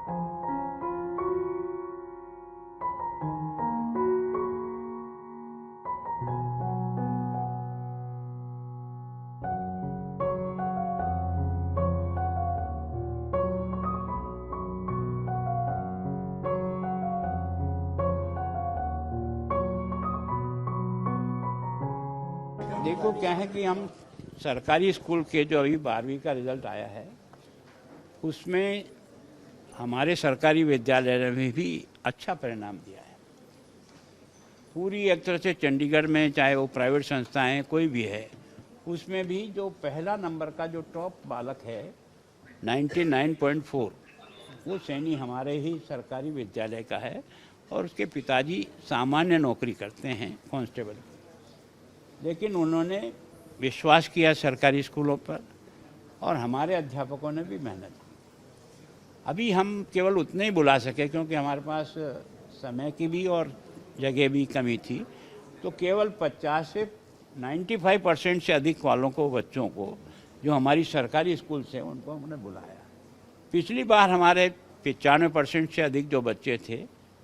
देखो क्या है कि हम सरकारी स्कूल के जो अभी 12वीं का रिजल्ट आया है उसमें हमारे सरकारी विद्यालय में भी अच्छा परिणाम दिया है। पूरी एक तरह से चंडीगढ़ में चाहे वो प्राइवेट संस्थाएं कोई भी है उसमें भी जो पहला नंबर का जो टॉप बालक है 99.4 वो सैनी हमारे ही सरकारी विद्यालय का है और उसके पिताजी सामान्य नौकरी करते हैं कांस्टेबल की। लेकिन उन्होंने विश्वास किया सरकारी स्कूलों पर और हमारे अध्यापकों ने भी मेहनत की। अभी हम केवल उतने ही बुला सके क्योंकि हमारे पास समय की भी और जगह भी कमी थी, तो केवल 50 से 95% से अधिक वालों को बच्चों को जो हमारी सरकारी स्कूल से उनको हमने बुलाया। पिछली बार हमारे 95% से अधिक जो बच्चे थे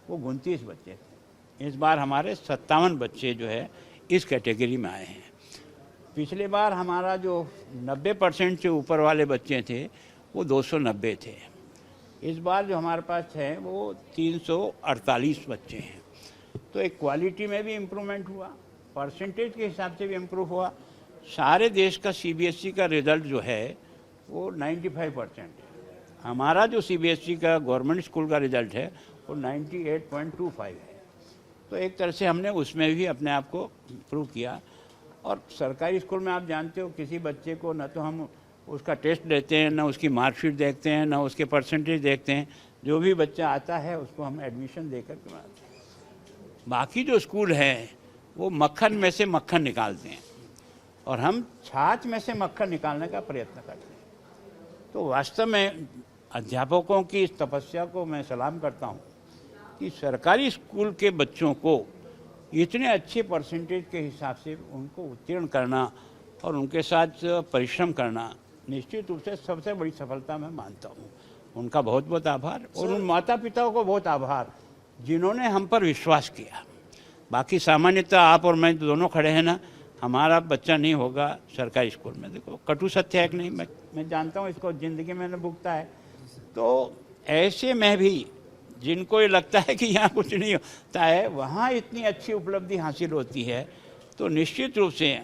वो 29 बच्चे थे। इस बार हमारे 57 बच्चे जो है इस कैटेगरी में आए हैं। पिछले बार हमारा जो 90% से ऊपर वाले बच्चे थे वो 290 थे। इस बार जो हमारे पास है वो 348 बच्चे हैं। तो एक क्वालिटी में भी इम्प्रूवमेंट हुआ, परसेंटेज के हिसाब से भी इम्प्रूव हुआ। सारे देश का सीबीएसई का रिज़ल्ट जो है वो 95% है। हमारा जो सीबीएसई का गवर्नमेंट स्कूल का रिज़ल्ट है वो 98.25 है। तो एक तरह से हमने उसमें भी अपने आप को इम्प्रूव किया। और सरकारी स्कूल में आप जानते हो किसी बच्चे को न तो हम उसका टेस्ट देते हैं, न उसकी मार्कशीट देखते हैं, न उसके परसेंटेज देखते हैं। जो भी बच्चा आता है उसको हम एडमिशन देकर करवाते हैं। बाकी जो स्कूल हैं वो मक्खन में से मक्खन निकालते हैं और हम छाछ में से मक्खन निकालने का प्रयत्न करते हैं। तो वास्तव में अध्यापकों की इस तपस्या को मैं सलाम करता हूँ कि सरकारी स्कूल के बच्चों को इतने अच्छे परसेंटेज के हिसाब से उनको उत्तीर्ण करना और उनके साथ परिश्रम करना निश्चित रूप से सबसे बड़ी सफलता मैं मानता हूँ। उनका बहुत बहुत आभार और उन माता पिताओं को बहुत आभार जिन्होंने हम पर विश्वास किया। बाकी सामान्यतः आप और मैं दोनों खड़े हैं ना, हमारा बच्चा नहीं होगा सरकारी स्कूल में। देखो कटु सत्य है कि नहीं, मैं जानता हूँ, इसको ज़िंदगी में मैंने भुगता है। तो ऐसे में भी जिनको ये लगता है कि यहाँ कुछ नहीं होता है वहाँ इतनी अच्छी उपलब्धि हासिल होती है। तो निश्चित रूप से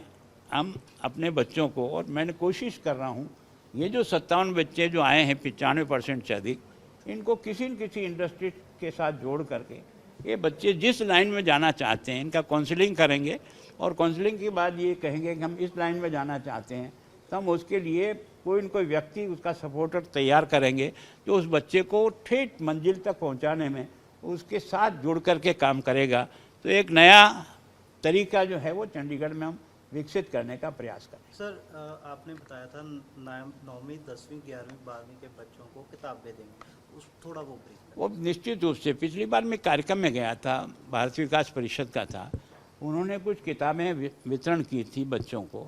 हम अपने बच्चों को, और मैंने कोशिश कर रहा हूँ, ये जो 57 बच्चे जो आए हैं 95% से अधिक, इनको किसी न किसी इंडस्ट्री के साथ जोड़ करके ये बच्चे जिस लाइन में जाना चाहते हैं इनका काउंसलिंग करेंगे और काउंसलिंग के बाद ये कहेंगे कि हम इस लाइन में जाना चाहते हैं, तो हम उसके लिए कोई न कोई व्यक्ति उसका सपोर्टर तैयार करेंगे जो उस बच्चे को ठेठ मंजिल तक पहुंचाने में उसके साथ जुड़ करके काम करेगा। तो एक नया तरीका जो है वो चंडीगढ़ में हम विकसित करने का प्रयास करें। सर आपने बताया था 9वीं 10वीं 11वीं 12वीं के बच्चों को किताबें देंगे, उस थोड़ा वो निश्चित रूप से पिछली बार मैं कार्यक्रम में गया था, भारत विकास परिषद का था, उन्होंने कुछ किताबें वितरण की थी बच्चों को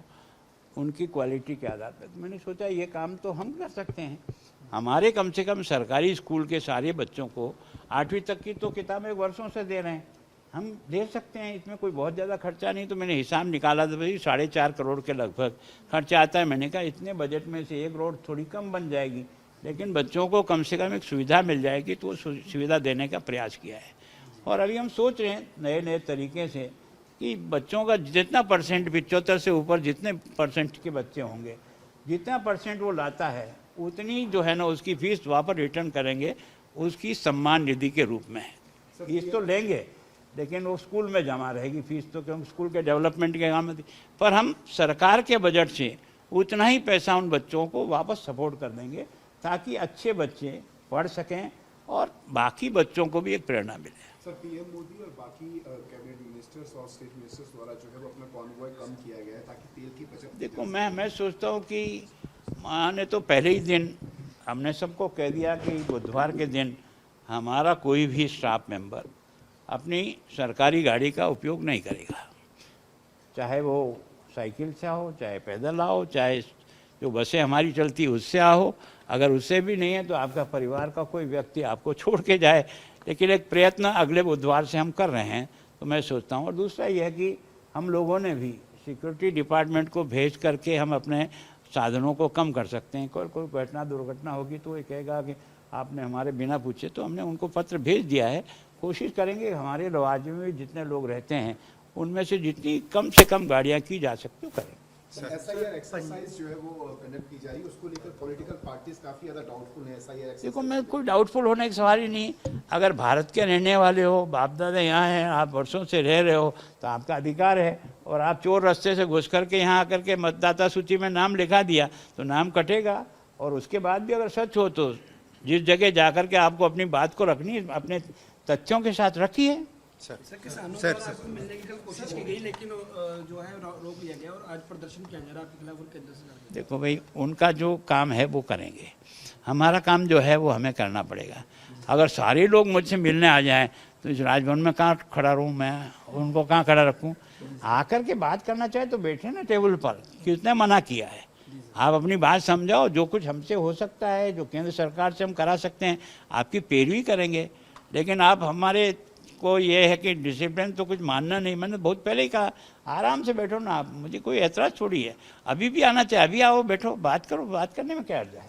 उनकी क्वालिटी के आधार पर। तो मैंने सोचा ये काम तो हम कर सकते हैं। हमारे कम से कम सरकारी स्कूल के सारे बच्चों को 8वीं तक की तो किताबें वर्षों से दे रहे हैं, हम दे सकते हैं। इसमें कोई बहुत ज़्यादा खर्चा नहीं। तो मैंने हिसाब निकाला था भाई 4.5 करोड़ के लगभग खर्चा आता है। मैंने कहा इतने बजट में से 1 करोड़ थोड़ी कम बन जाएगी, लेकिन बच्चों को कम से कम एक सुविधा मिल जाएगी, तो सुविधा देने का प्रयास किया है। और अभी हम सोच रहे हैं नए नए तरीके से कि बच्चों का जितना परसेंट 75 से ऊपर जितने परसेंट के बच्चे होंगे, जितना परसेंट वो लाता है उतनी जो है ना उसकी फीस वापस रिटर्न करेंगे उसकी सम्मान निधि के रूप में। फीस तो लेंगे लेकिन वो स्कूल में जमा रहेगी फीस, तो क्योंकि स्कूल के डेवलपमेंट के काम में थी। पर हम सरकार के बजट से उतना ही पैसा उन बच्चों को वापस सपोर्ट कर देंगे ताकि अच्छे बच्चे पढ़ सकें और बाकी बच्चों को भी एक प्रेरणा मिले। सर पीएम मोदी और बाकी कैबिनेट मिनिस्टर्स और स्टेट मिनिस्टर्स द्वारा जो है वो अपना कॉन्वॉय कम किया गया है ताकि तेल की बचत। देखो मैं सोचता हूँ कि माँ ने तो पहले ही दिन हमने सबको कह दिया कि बुधवार के दिन हमारा कोई भी स्टाफ मेंबर अपनी सरकारी गाड़ी का उपयोग नहीं करेगा, चाहे वो साइकिल से हो, चाहे पैदल आओ, चाहे जो बसें हमारी चलती उससे आओ, अगर उससे भी नहीं है तो आपका परिवार का कोई व्यक्ति आपको छोड़ के जाए। लेकिन एक प्रयत्न अगले बुधवार से हम कर रहे हैं, तो मैं सोचता हूँ। और दूसरा यह है कि हम लोगों ने भी सिक्योरिटी डिपार्टमेंट को भेज करके हम अपने साधनों को कम कर सकते हैं। कोई घटना दुर्घटना होगी तो ये कहेगा कि आपने हमारे बिना पूछे, तो हमने उनको पत्र भेज दिया है। कोशिश करेंगे हमारे राज्य में जितने लोग रहते हैं उनमें से जितनी कम से कम गाड़ियाँ की जा सकती हो करें। एसआईआर एक्सरसाइज जो है वो कंडक्ट की जा रही है, उसको लेकर पॉलिटिकल पार्टीज काफी ज्यादा डाउटफुल है। एसआईआर देखो, मैं कोई डाउटफुल होने का सवाल ही नहीं। अगर भारत के रहने वाले हो, बाप दादा यहाँ हैं, आप वर्षों से रह रहे हो, तो आपका अधिकार है। और आप चोर रास्ते से घुस करके यहाँ आकर के मतदाता सूची में नाम लिखा दिया तो नाम कटेगा। और उसके बाद भी अगर सच हो तो जिस जगह जाकर के आपको अपनी बात को रखनी है, अपने तथ्यों के साथ रखिए। सर किसानों को आपको मिलने की कल कोशिश की गई, लेकिन जो है रोक लिया गया और आज प्रदर्शन किया जा रहा है आपके खिलाफ उनके अंदर से। देखो भाई, उनका जो काम है वो करेंगे, हमारा काम जो है वो हमें करना पड़ेगा। अगर सारे लोग मुझसे मिलने आ जाएं तो इस राजभवन में कहाँ खड़ा रहूँ मैं, उनको कहाँ खड़ा रखूँ? आकर के बात करना चाहे तो बैठे ना टेबल पर, किसने मना किया है? आप अपनी बात समझाओ, जो कुछ हमसे हो सकता है, जो केंद्र सरकार से हम करा सकते हैं, आपकी पैरवी करेंगे। लेकिन आप हमारे को ये है कि डिसिप्लिन तो कुछ मानना नहीं। मैंने बहुत पहले ही कहा, आराम से बैठो ना आप, मुझे कोई ऐतराज़ थोड़ी है। अभी भी आना चाहिए, अभी आओ, बैठो, बात करो, बात करने में क्या अर्थ है।